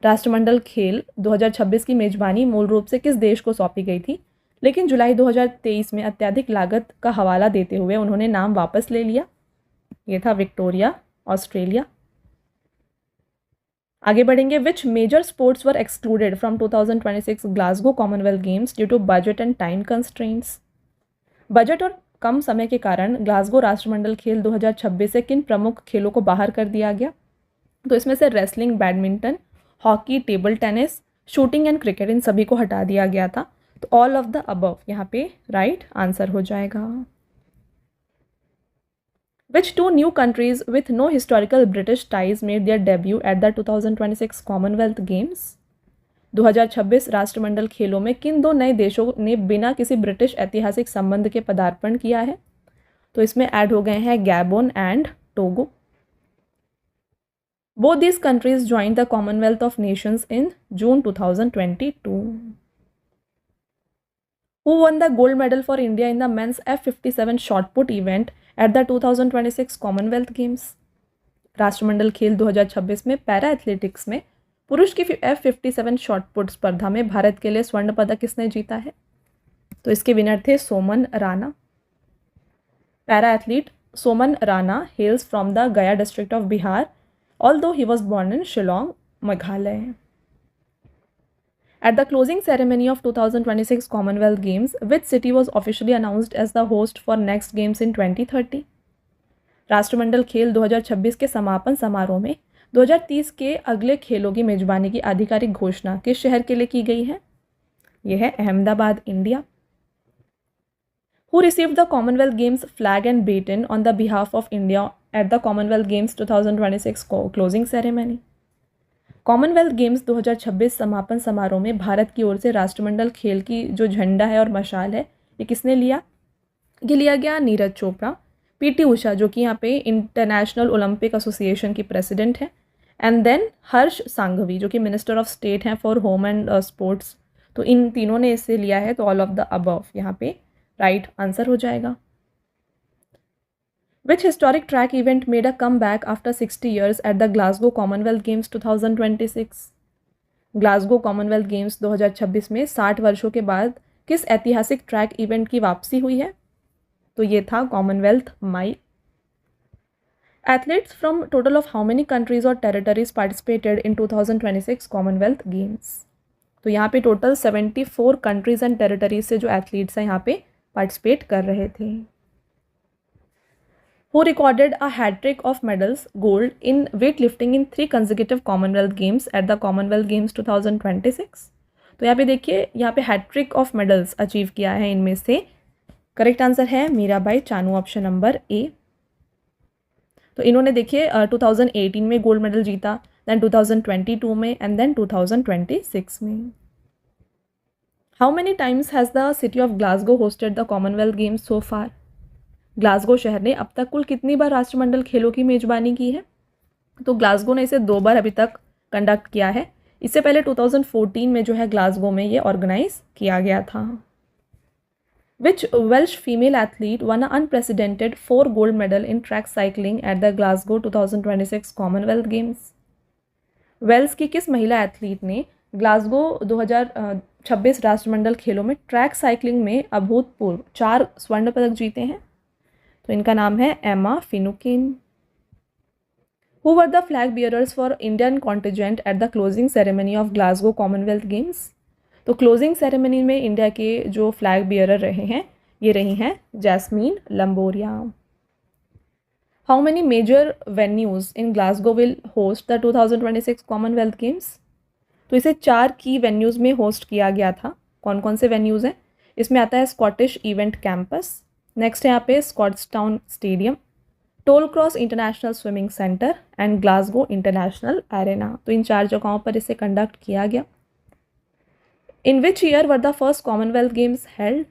राष्ट्रमंडल खेल 2026 की मेजबानी मूल रूप से किस देश को सौंपी गई थी, लेकिन जुलाई 2023 में अत्यधिक लागत का हवाला देते हुए उन्होंने नाम वापस ले लिया। ये था विक्टोरिया, ऑस्ट्रेलिया। आगे बढ़ेंगे। Which major sports were excluded from 2026 Glasgow Commonwealth Games due to budget and time constraints? Budget और कम समय के कारण ग्लासगो राष्ट्रमंडल खेल 2026 से किन प्रमुख खेलों को बाहर कर दिया गया? तो इसमें से wrestling, badminton, hockey, table tennis, shooting and cricket in सभी को हटा दिया गया था। तो ऑल ऑफ द अबव यहाँ पे राइट आंसर हो जाएगा। Which two new countries with no historical British ties made their debut at the 2026 Commonwealth Games? 2026 राष्ट्रमंडल खेलों में किन दो नए देशों ने बिना किसी ब्रिटिश ऐतिहासिक संबंध के पदार्पण किया है? तो इसमें ऐड हो गए हैं Gabon and Togo. Both these countries joined the Commonwealth of Nations in June 2022. Who won the gold medal for India in the men's F57 shot put event at the 2026 Commonwealth Games? राष्ट्रमंडल खेल 2026 में para athletics में पुरुष की F57 shot put स्पर्धा में भारत के लिए स्वर्ण पदक किसने जीता है? तो इसके विनर थे Soman Rana. Para athlete Soman Rana hails from the Gaya district of Bihar, although he was born in Shillong, Meghalaya. At the closing ceremony of 2026 Commonwealth Games, which city was officially announced as the host for next games in 2030? राष्ट्रमंडल खेल 2026 के समापन समारोह में 2030 के अगले खेलों की मेजबानी की आधिकारिक घोषणा किस शहर के लिए की गई है? यह है Ahmedabad, India. Who received the Commonwealth Games flag and baton on the behalf of India at the Commonwealth Games 2026 closing ceremony? Commonwealth Games 2026 समापन समारोह में भारत की ओर से राष्ट्रमंडल खेल की जो झंडा है और मशाल है ये किसने लिया? ये लिया गया नीरज चोपड़ा, पीटी उषा जो कि यहाँ पे इंटरनेशनल ओलंपिक एसोसिएशन की प्रेसिडेंट है, एंड देन हर्ष सांघवी जो कि मिनिस्टर ऑफ स्टेट हैं फॉर होम एंड स्पोर्ट्स। तो इन तीनों ने इससे लिया है। तो ऑल ऑफ द अबव यहाँ पे राइट आंसर हो जाएगा। Which historic track event made a comeback after 60 years at the Glasgow Commonwealth Games 2026? Glasgow Commonwealth Games 2026 में 60 वर्षों के बाद किस ऐतिहासिक ट्रैक इवेंट की वापसी हुई है? तो ये था Commonwealth mile. Athletes from total of how many countries और territories participated in 2026 Commonwealth Games? तो यहाँ पे टोटल 74 कंट्रीज एंड टेरिटरीज से जो एथलीट्स हैं यहाँ पे पार्टिसिपेट कर रहे थे। Who recorded a hat-trick of medals gold in weightlifting in 3 consecutive Commonwealth Games at the Commonwealth Games 2026? तो यहाँ पे देखिए, यहाँ पे हैट्रिक ऑफ मेडल्स अचीव किया है इनमें से। करेक्ट आंसर है मीराबाई चानू, ऑप्शन नंबर ए। तो इन्होंने देखिए 2018 में गोल्ड मेडल जीता, देन 2022 में एंड देन 2026 में। How many times has the city of Glasgow hosted the Commonwealth games so far? Glasgow शहर ने अब तक कुल कितनी बार राष्ट्रमंडल खेलों की मेजबानी की है? तो ग्लासगो ने इसे 2 बार अभी तक कंडक्ट किया है। इससे पहले 2014 में जो है ग्लासगो में ये ऑर्गेनाइज किया गया था। Which Welsh female athlete won an unprecedented 4 gold medal in track cycling at the Glasgow 2026 Commonwealth Games? Wales की किस महिला एथलीट ने ग्लासगो 2026 राष्ट्रमंडल खेलों में ट्रैक साइकिलिंग में अभूतपूर्व 4 स्वर्ण पदक जीते हैं? तो इनका नाम है एमा फिनुकेन। Who were the flag bearers for Indian contingent at the closing ceremony of Glasgow Commonwealth Games? तो क्लोजिंग सेरेमनी में इंडिया के जो फ्लैग बियरर रहे हैं ये रही हैं Jaismine Lamboria. How many major venues in Glasgow will host the 2026 Commonwealth Games? तो इसे 4 की वेन्यूज़ में होस्ट किया गया था। कौन कौन से वेन्यूज़ हैं? इसमें आता है स्कॉटिश इवेंट कैंपस, नेक्स्ट है यहाँ पे Scotstoun stadium, Tollcross international swimming centre and Glasgow international arena. तो इन 4 जगहों पर इसे कंडक्ट किया गया। In which year were the first Commonwealth Games held?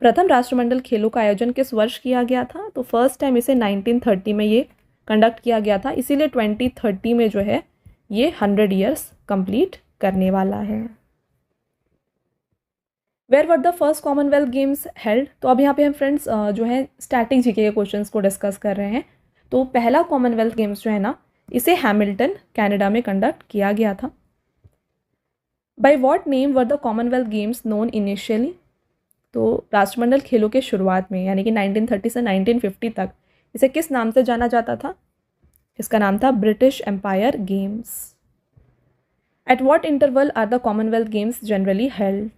प्रथम राष्ट्रमंडल खेलों का आयोजन किस वर्ष किया गया था? तो फर्स्ट टाइम इसे 1930 में ये कंडक्ट किया गया था, इसीलिए 2030 में जो है ये 100 ईयर्स कंप्लीट करने वाला है। Where were the first Commonwealth Games held? तो अब यहाँ पे हम फ्रेंड्स जो है स्टैटिक जीके के क्वेश्चंस को डिस्कस कर रहे हैं। तो पहला कॉमनवेल्थ गेम्स जो है ना इसे हैमिल्टन कनाडा में कंडक्ट किया गया था। By what name were the Commonwealth games known initially? तो राष्ट्रमंडल खेलों के शुरुआत में यानी कि 1930 से 1950 तक इसे किस नाम से जाना जाता था? इसका नाम था British Empire Games. At what interval are the Commonwealth Games generally held?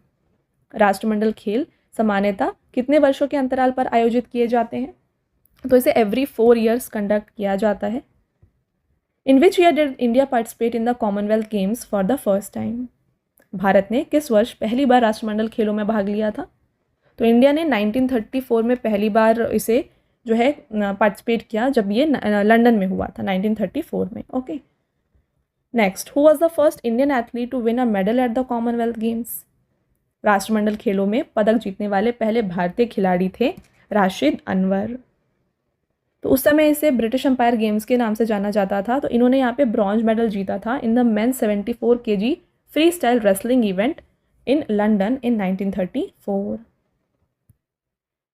राष्ट्रमंडल खेल सामान्यतः कितने वर्षों के अंतराल पर आयोजित किए जाते हैं? तो इसे एवरी 4 ईयर्स कंडक्ट किया जाता है। In which year did India participate in the Commonwealth Games for the first time? भारत ने किस वर्ष पहली बार राष्ट्रमंडल खेलों में भाग लिया था? तो इंडिया ने 1934 में पहली बार इसे जो है पार्टिसिपेट किया, जब ये लंदन में हुआ था 1934 में। Okay, next, who was the first Indian athlete to win a medal at the Commonwealth Games? राष्ट्रमंडल खेलों में पदक जीतने वाले पहले भारतीय खिलाड़ी थे राशिद अनवर। तो उस समय इसे ब्रिटिश एम्पायर गेम्स के नाम से जाना जाता था। तो इन्होंने यहाँ पे ब्रॉन्ज मेडल जीता था in the main 74 kg free style wrestling event in London in 1934।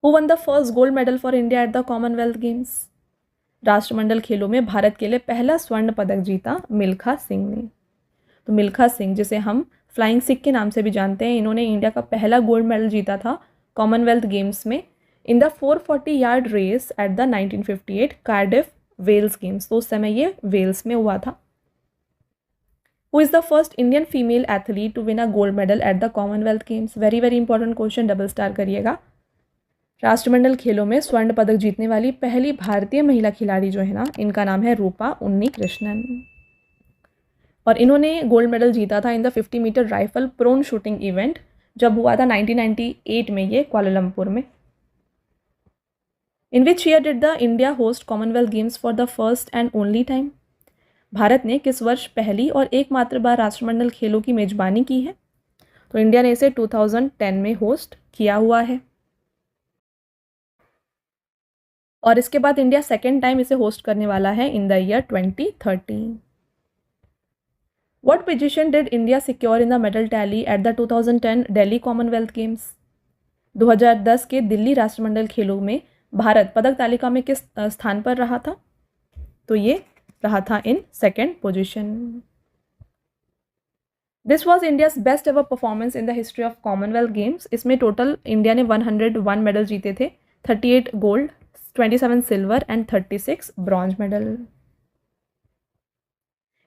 Who one the first gold medal for India at the Commonwealth Games? राष्ट्रमंडल खेलों में भारत के लिए पहला स्वर्ण पदक जीता मिल्खा सिंह ने। तो मिल्खा सिंह, जिसे हम फ्लाइंग सिख के नाम से भी जानते हैं, इन्होंने इंडिया का पहला गोल्ड मेडल जीता था कॉमनवेल्थ गेम्स में in the 440 yard race at the 1958 Cardiff Wales Games. तो उस समय ये वेल्स में हुआ था। Who is the first Indian female athlete to win a gold medal at the Commonwealth Games? Very very important question, double star करिएगा। राष्ट्रमंडल खेलों में स्वर्ण पदक जीतने वाली पहली भारतीय महिला खिलाड़ी जो है ना, इनका नाम है रूपा उन्नीकृष्णन, और इन्होंने गोल्ड मेडल जीता था in the 50 meter rifle prone shooting event, जब हुआ था 1998 में, ये कुआलालंपुर में। In which year did the India host Commonwealth Games for the first and only time? भारत ने किस वर्ष पहली और एकमात्र बार राष्ट्रमंडल खेलों की मेजबानी की है? तो इंडिया ने इसे 2010 में होस्ट किया हुआ है, और इसके बाद इंडिया सेकेंड टाइम इसे होस्ट करने वाला है in the year 2030। What position did India secure in the medal tally at the 2010 Delhi Commonwealth Games? 2010 के दिल्ली राष्ट्रमंडल खेलों में भारत पदक तालिका में किस स्थान पर रहा था? तो ये रहा था in second position. This was India's best ever performance in the history of Commonwealth games. इसमें टोटल इंडिया ने 101 मेडल जीते थे, 38 gold, 27 silver and 36 bronze medal.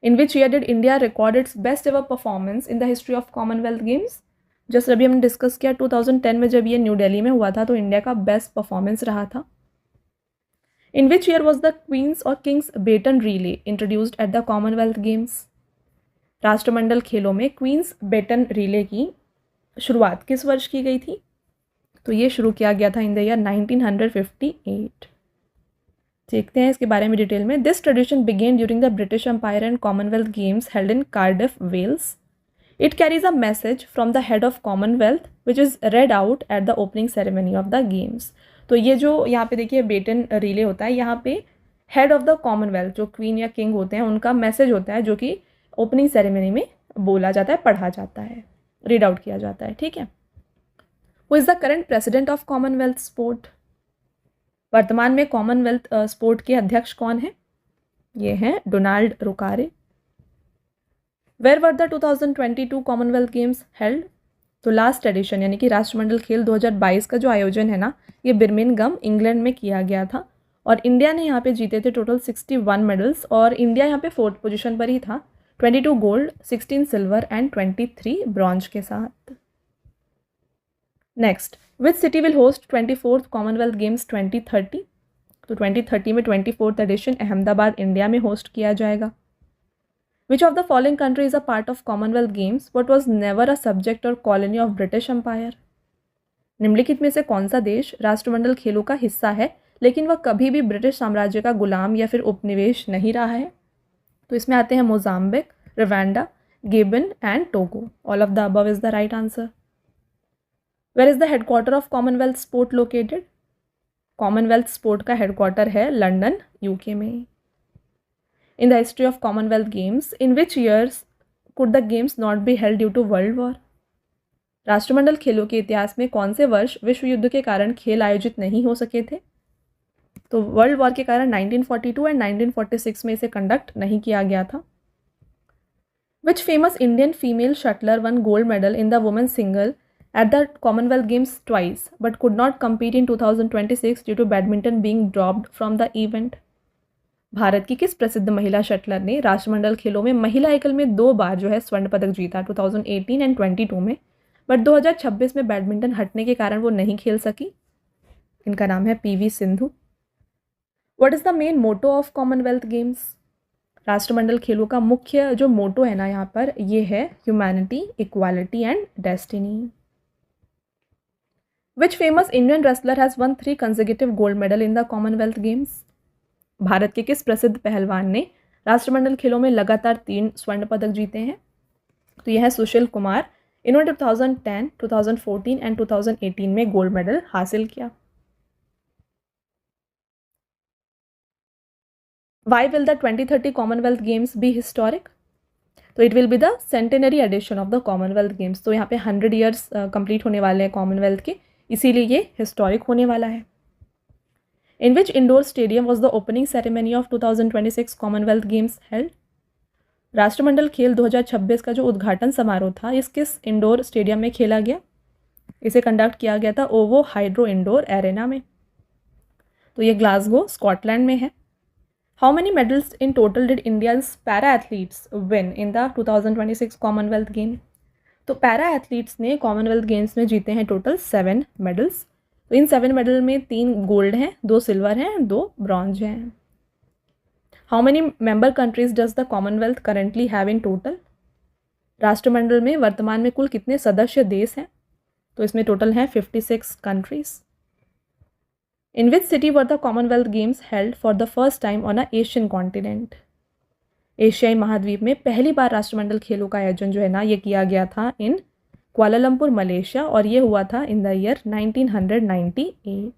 In which year did India record it's best ever performance in the history of Commonwealth games? जैसे अभी हमने discuss किया 2010 में जब ये न्यू दिल्ली में हुआ था, तो इंडिया का बेस्ट परफॉर्मेंस रहा था। In which year was the queen's और king's baton relay introduced at the Commonwealth Games? राष्ट्रमंडल खेलों में क्वींस बेटन रिले की शुरुआत किस वर्ष की गई थी? तो ये शुरू किया गया था इन द ईयर 1958। देखते हैं इसके बारे में डिटेल में। This tradition began during the British Empire and Commonwealth Games held in Cardiff, Wales. It carries a message from the head of Commonwealth which is read out at the opening ceremony of the games. तो ये जो यहाँ पे देखिए baton relay होता है, यहाँ पे हेड ऑफ द कॉमनवेल्थ जो क्वीन या किंग होते हैं उनका मैसेज होता है जो कि ओपनिंग सेरेमनी में बोला जाता है, पढ़ा जाता है, रीड आउट किया जाता है। ठीक है। Who is the current president of Commonwealth sport? वर्तमान में कॉमनवेल्थ स्पोर्ट के अध्यक्ष कौन है? ये हैं Donald Rukare. Where were the 2022 Commonwealth Games held? तो लास्ट एडिशन यानी कि राष्ट्रमंडल खेल 2022 का जो आयोजन है ना, ये बिर्मिंघम इंग्लैंड में किया गया था और इंडिया ने यहाँ पे जीते थे टोटल 61 मेडल्स और इंडिया यहाँ पे 4th पोजीशन पर ही था, 22 गोल्ड, 16 सिल्वर एंड 23 ब्रॉन्ज के साथ। Next, which city will host 24th Commonwealth games 2030? तो 2030 में 24th एडिशन अहमदाबाद इंडिया में होस्ट किया जाएगा। Which of the following country is a part of Commonwealth Games but was never a subject और colony of British empire? निम्नलिखित में से कौन सा देश राष्ट्रमंडल खेलों का हिस्सा है लेकिन वह कभी भी ब्रिटिश साम्राज्य का गुलाम या फिर उपनिवेश नहीं रहा है? तो इसमें आते हैं Mozambique, Rwanda, Gabon and Togo. All of the above is the right answer. Where is the headquarter of Commonwealth Sport located? Commonwealth Sport का हेडक्वार्टर है लंदन, यूके में। In the history of Commonwealth Games in which years could the games not be held due to world war? राष्ट्रमंडल खेलों के इतिहास में कौन से वर्ष विश्व युद्ध के कारण खेल आयोजित नहीं हो सके थे? तो वर्ल्ड वॉर के कारण 1942 एंड 1946 में इसे कंडक्ट नहीं किया गया था। Which famous Indian female shuttler one gold medal in the women single at the Commonwealth Games twice but could not compete in 2026 due to badminton being dropped from the event? Bharat की किस प्रसिद्ध महिला shuttler ने राष्ट्रमंडल खेलों में महिला एकल में 2 बार जो है स्वर्ण पदक जीता 2018 एंड 22 में, बट 2026 में बैडमिंटन हटने के कारण वो नहीं खेल सकी? इनका नाम है PV Sindhu. What is the main motto of Commonwealth Games? राष्ट्रमंडल खेलों का मुख्य जो मोटो है ना यहाँ पर, ये है humanity, equality and destiny. Which famous Indian wrestler has won 3 consecutive gold medal in the Commonwealth Games? Bharat के किस प्रसिद्ध पहलवान ने राष्ट्रमंडल खेलों में लगातार 3 स्वर्ण पदक जीते हैं? तो यह है सुशील कुमार। इन्होंने 2010, 2014 एंड 2018 में गोल्ड मेडल हासिल किया। Why will the 2030 Commonwealth Games be historic? तो it will be the centenary edition of the Commonwealth Games. तो यहाँ पे 100 ईयर्स कंप्लीट होने वाले हैं कॉमनवेल्थ के, इसीलिए ये हिस्टोरिक होने वाला है। In which indoor stadium was the opening ceremony of 2026 Commonwealth Games held? राष्ट्रमंडल खेल 2026 का जो उद्घाटन समारोह था इस किस इंडोर स्टेडियम में खेला गया? इसे कंडक्ट किया गया था ओवो हाइड्रो इंडोर एरेना में। तो ये ग्लासगो, स्कॉटलैंड में है। How many medals in total did Indians para athletes win in the 2026 Commonwealth Game? तो पैरा एथलीट्स ने कॉमनवेल्थ गेम्स में जीते हैं टोटल 7 मेडल्स। तो इन 7 मेडल में 3 गोल्ड हैं, 2 सिल्वर हैं, 2 ब्रॉन्ज हैं। How many member countries does the Commonwealth currently have in total? राष्ट्रमंडल में वर्तमान में कुल कितने सदस्य देश हैं? तो इसमें टोटल हैं 56 countries. In which city were the Commonwealth Games held for the first time on a Asian continent? एशियाई महाद्वीप में पहली बार राष्ट्रमंडल खेलों का आयोजन जो है ना, ये किया गया था इन कुआलालंपुर, मलेशिया, और ये हुआ था in the year 1998।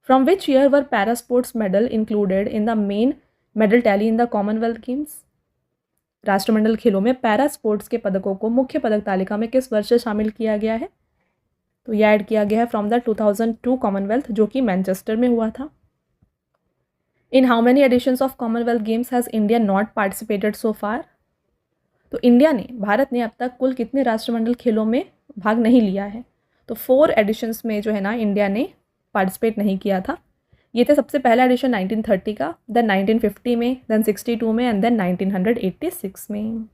From which year were para sports medal included in the main medal tally in the Commonwealth Games? राष्ट्रमंडल खेलों में पैरा स्पोर्ट्स के पदकों को मुख्य पदक तालिका में किस वर्ष से शामिल किया गया है? तो यह ऐड किया गया है फ्रॉम द 2002 कॉमनवेल्थ जो कि मैनचेस्टर में हुआ था। In how many editions of Commonwealth Games has India not participated so far? तो इंडिया ने, भारत ने अब तक कुल कितने राष्ट्रमंडल खेलों में भाग नहीं लिया है? तो 4 एडिशंस में जो है ना इंडिया ने पार्टिसिपेट नहीं किया था। ये थे सबसे पहला एडिशन 1930 का, देन 1950 में, देन 62 में एंड देन 1986 में।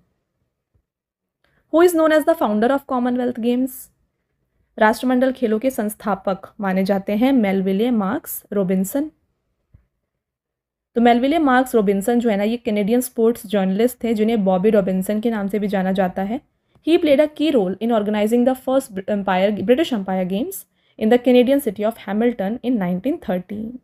Who is known as the founder of Commonwealth Games? राष्ट्रमंडल खेलों के संस्थापक माने जाते हैं मेलविले मार्क्स रॉबिन्सन। तो मेलविले मार्क्स रॉबिन्सन जो है ना, ये कैनेडियन स्पोर्ट्स जर्नलिस्ट थे जिन्हें बॉबी रॉबिन्सन के नाम से भी जाना जाता है। ही played a key role in organising the first British Empire Games in the Canadian city of Hamilton in 1913।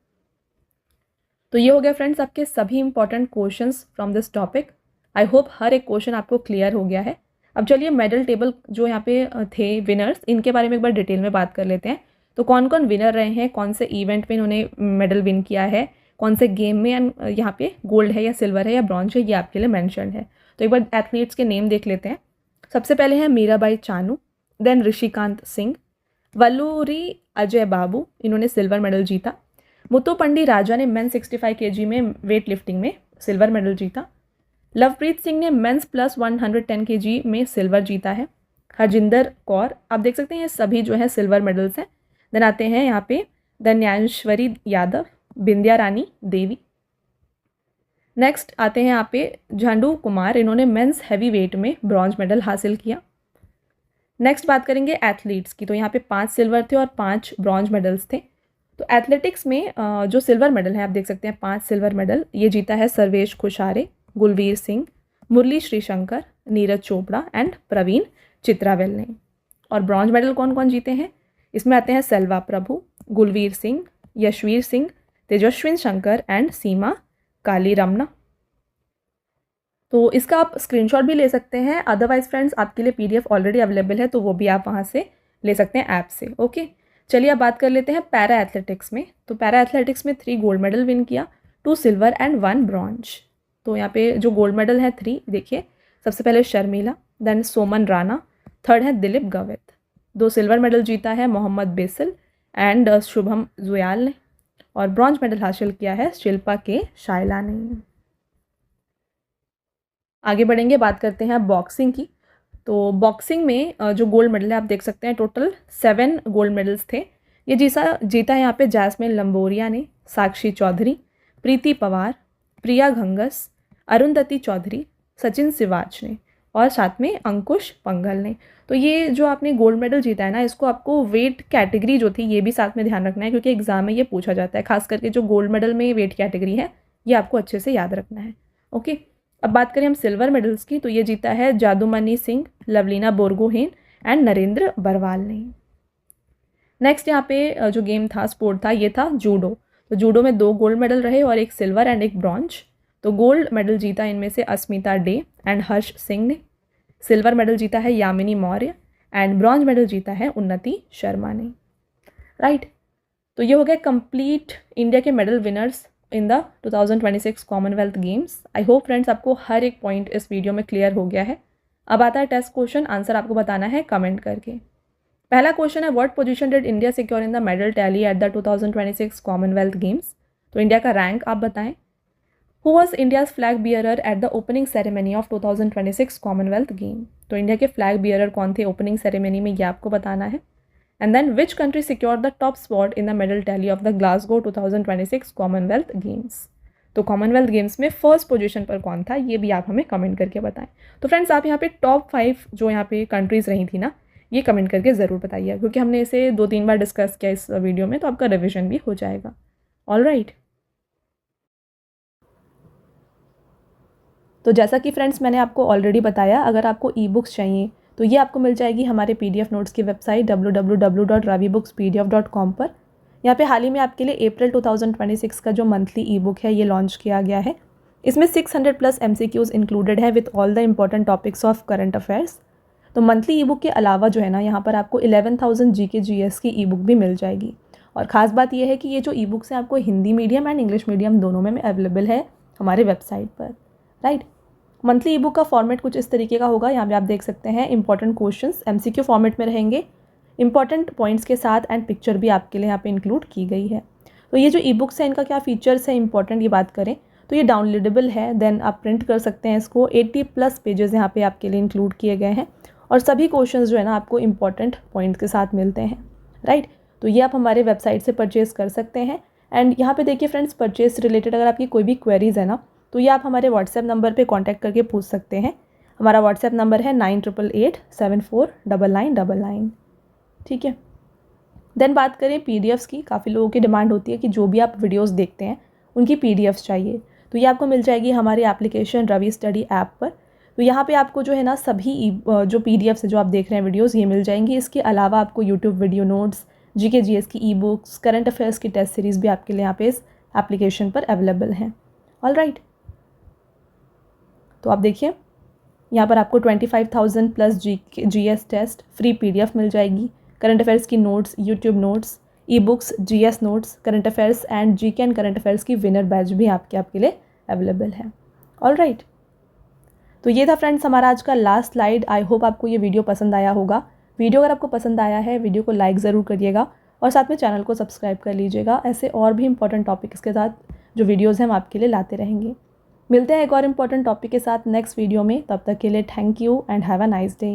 तो ये हो गया फ्रेंड्स आपके सभी important questions from this topic. I hope हर एक क्वेश्चन आपको क्लियर हो गया है। अब चलिए मेडल टेबल जो यहाँ पे थे विनर्स, इनके बारे में एक बार डिटेल में बात कर लेते हैं। तो कौन कौन विनर रहे हैं, कौन से इवेंट में इन्होंने मेडल विन किया है, कौन से गेम में, एंड यहाँ पे गोल्ड है या सिल्वर है या ब्रॉन्ज है, ये आपके लिए मैंशन है। तो एक बार एथलीट्स के नेम देख लेते हैं। सबसे पहले हैं मीराबाई चानू, देन ऋषिकांत सिंह, वल्लूरी अजय बाबू, इन्होंने सिल्वर मेडल जीता। मुत्तुपंडी राजा ने मेन 65 kg में वेट लिफ्टिंग में सिल्वर मेडल जीता। लवप्रीत सिंह ने मेंस प्लस 110 kg में सिल्वर जीता है। हरजिंदर कौर, आप देख सकते हैं ये सभी जो है सिल्वर मेडल्स हैं। देन आते हैं यहाँ पे धन्यांश्वरी यादव, बिंदिया रानी देवी। नेक्स्ट आते हैं यहाँ पे झंडू कुमार, इन्होंने मेंस हैवी वेट में ब्रॉन्ज मेडल हासिल किया। नेक्स्ट बात करेंगे एथलीट्स की। तो यहाँ पे 5 सिल्वर थे और 5 ब्रॉन्ज मेडल्स थे। तो एथलेटिक्स में जो सिल्वर मेडल है, आप देख सकते हैं 5 सिल्वर मेडल, ये जीता है सर्वेश खुशारे, गुलवीर सिंह, मुरली श्रीशंकर, नीरज चोपड़ा एंड प्रवीण चित्रावेल ने। और ब्रॉन्ज मेडल कौन कौन जीते हैं, इसमें आते हैं सेल्वा प्रभु, गुलवीर सिंह, यशवीर सिंह, तेजस्विन शंकर एंड सीमा काली रमना। तो इसका आप स्क्रीनशॉट भी ले सकते हैं, अदरवाइज फ्रेंड्स आपके लिए PDF ऑलरेडी अवेलेबल है, तो वो भी आप वहाँ से ले सकते हैं ऐप से। ओके, चलिए अब बात कर लेते हैं पैरा एथलेटिक्स में। तो पैरा एथलेटिक्स में 3 गोल्ड मेडल विन किया, 2 सिल्वर एंड 1 ब्रॉन्ज। तो यहाँ पे जो गोल्ड मेडल है 3 देखिए, सबसे पहले शर्मिला, देन सोमन राणा, थर्ड है दिलीप गवित। 2 सिल्वर मेडल जीता है मोहम्मद बेसिल एंड शुभम जुयाल ने। और ब्रॉन्ज मेडल हासिल किया है शिल्पा के शाइला ने। आगे बढ़ेंगे, बात करते हैं बॉक्सिंग की। तो बॉक्सिंग में जो गोल्ड मेडल है, आप देख सकते हैं टोटल 7 गोल्ड मेडल्स थे। ये जीता है यहाँ पे जैस्मिन लंबोरिया ने, साक्षी चौधरी, प्रीति पवार, प्रिया घंगस, अरुंधति चौधरी, सचिन सिवाच ने और साथ में अंकुश पंघल ने। तो ये जो आपने गोल्ड मेडल जीता है ना, इसको आपको वेट कैटेगरी जो थी ये भी साथ में ध्यान रखना है, क्योंकि एग्जाम में ये पूछा जाता है। खास करके जो गोल्ड मेडल में वेट कैटेगरी है ये आपको अच्छे से याद रखना है। ओके, अब बात करें हम सिल्वर मेडल्स की। तो ये जीता है जादूमणि सिंह, लवलीना बोरगोहेन एंड नरेंद्र बरवाल ने। नेक्स्ट यहाँ पे जो गेम था, स्पोर्ट था, ये था जूडो। तो जूडो में 2 गोल्ड मेडल रहे और 1 सिल्वर एंड 1 ब्रॉन्ज। तो गोल्ड मेडल जीता इनमें से अस्मिता डे एंड हर्ष सिंह ने। सिल्वर मेडल जीता है Yamini Maurya and bronze medal जीता है उन्नति शर्मा ने। राइट, तो ये हो गया कंप्लीट इंडिया के medal winners in the 2026 Commonwealth games. I hope friends आपको हर एक पॉइंट इस वीडियो में क्लियर हो गया है। अब आता है टेस्ट क्वेश्चन, आंसर आपको बताना है कमेंट करके। पहला क्वेश्चन है, what position did India secure in the medal tally at the 2026 Commonwealth Games. तो इंडिया का रैंक आप बताएं। Who was India's flag bearer at the opening ceremony of 2026 Commonwealth Game. तो इंडिया के फ्लैग बियरर कौन थे opening ceremony में, ये आपको बताना है। And then which country secured the top spot in the medal tally of the Glasgow 2026 Commonwealth Games. तो कॉमनवेल्थ गेम्स में फर्स्ट पोजीशन पर कौन था, ये भी आप हमें कमेंट करके बताएं। तो फ्रेंड्स आप यहाँ पे टॉप 5 जो यहाँ पे कंट्रीज़ रही थी ना, ये कमेंट करके ज़रूर बताइए, क्योंकि हमने इसे 2-3 बार डिस्कस किया इस वीडियो में, तो आपका रिविजन भी हो जाएगा। ऑल राइट, तो जैसा कि फ्रेंड्स मैंने आपको ऑलरेडी बताया, अगर आपको ई बुक्स चाहिए तो ये आपको मिल जाएगी हमारे PDF नोट्स की वेबसाइट www.ravibookspdf.com पर। यहाँ पे हाल ही में आपके लिए अप्रैल 2026 का जो मंथली ई बुक है ये लॉन्च किया गया है। इसमें 600+ MCQs इंक्लूडेड है with all the important topics of current affairs. तो मंथली ई बुक के अलावा जो है ना, यहाँ पर आपको 11,000 GK GS की ई बुक भी मिल जाएगी। और ख़ास बात यह है कि ये जो ई बुक्स हैं आपको Hindi medium and English medium दोनों में अवेलेबल है हमारे वेबसाइट पर। राइट, मंथली ई बुक का फॉर्मेट कुछ इस तरीके का होगा। यहाँ पे आप देख सकते हैं इंपॉर्टेंट क्वेश्चंस MCQ फॉर्मेट में रहेंगे, इंपॉर्टेंट पॉइंट्स के साथ, एंड पिक्चर भी आपके लिए यहाँ पे इंक्लूड की गई है। तो ये जो ई बुक्स है इनका क्या फीचर्स है इंपॉर्टेंट, ये बात करें तो ये डाउनलोडेबल है, देन आप प्रिंट कर सकते हैं इसको। 80+ पेजेस यहाँ पे आपके लिए इंक्लूड किए गए हैं और सभी क्वेश्चंस जो है ना आपको इंपॉर्टेंट पॉइंट के साथ मिलते हैं। राइट, तो ये आप हमारे वेबसाइट से परचेज़ कर सकते हैं। एंड यहाँ पे देखिए फ्रेंड्स, परचेज से रिलेटेड अगर आपकी कोई भी क्वेरीज है ना, तो ये आप हमारे व्हाट्सएप नंबर पे कांटेक्ट करके पूछ सकते हैं। हमारा व्हाट्सएप नंबर है 9888749999। ठीक है। देन बात करें पीडीएफ्स की, काफ़ी लोगों की डिमांड होती है कि जो भी आप वीडियोस देखते हैं उनकी पीडीएफ्स चाहिए, तो ये आपको मिल जाएगी हमारी एप्लीकेशन रवि स्टडी ऐप पर। तो यहाँ पे आपको जो है ना सभी जो पीडीएफ्स है जो आप देख रहे हैं वीडियोस, ये मिल जाएंगी। इसके अलावा आपको YouTube video notes, GK GS की ई बुक्स, करंट अफेयर्स की टेस्ट सीरीज़ भी आपके लिए यहाँ पे इस एप्लीकेशन पर अवेलेबल हैं। ऑल राइट, तो आप देखिए यहाँ पर आपको 25,000 plus GS test free PDF मिल जाएगी, करंट अफेयर्स की notes, YouTube notes, e books, GS notes, current affairs and GK and current affairs की विनर बैच भी आपके लिए अवेलेबल है। ऑल राइट, तो ये था फ्रेंड्स हमारा आज का लास्ट स्लाइड। आई होप आपको ये वीडियो पसंद आया होगा। वीडियो अगर आपको पसंद आया है, वीडियो को लाइक ज़रूर करिएगा और साथ में चैनल को सब्सक्राइब कर लीजिएगा। ऐसे और भी इंपॉर्टेंट टॉपिक्स के साथ जो वीडियोज़ हैं हम आपके लिए लाते रहेंगे। मिलते हैं एक और इम्पॉर्टेंट टॉपिक के साथ नेक्स्ट वीडियो में। तब तक के लिए thank you and have a nice day.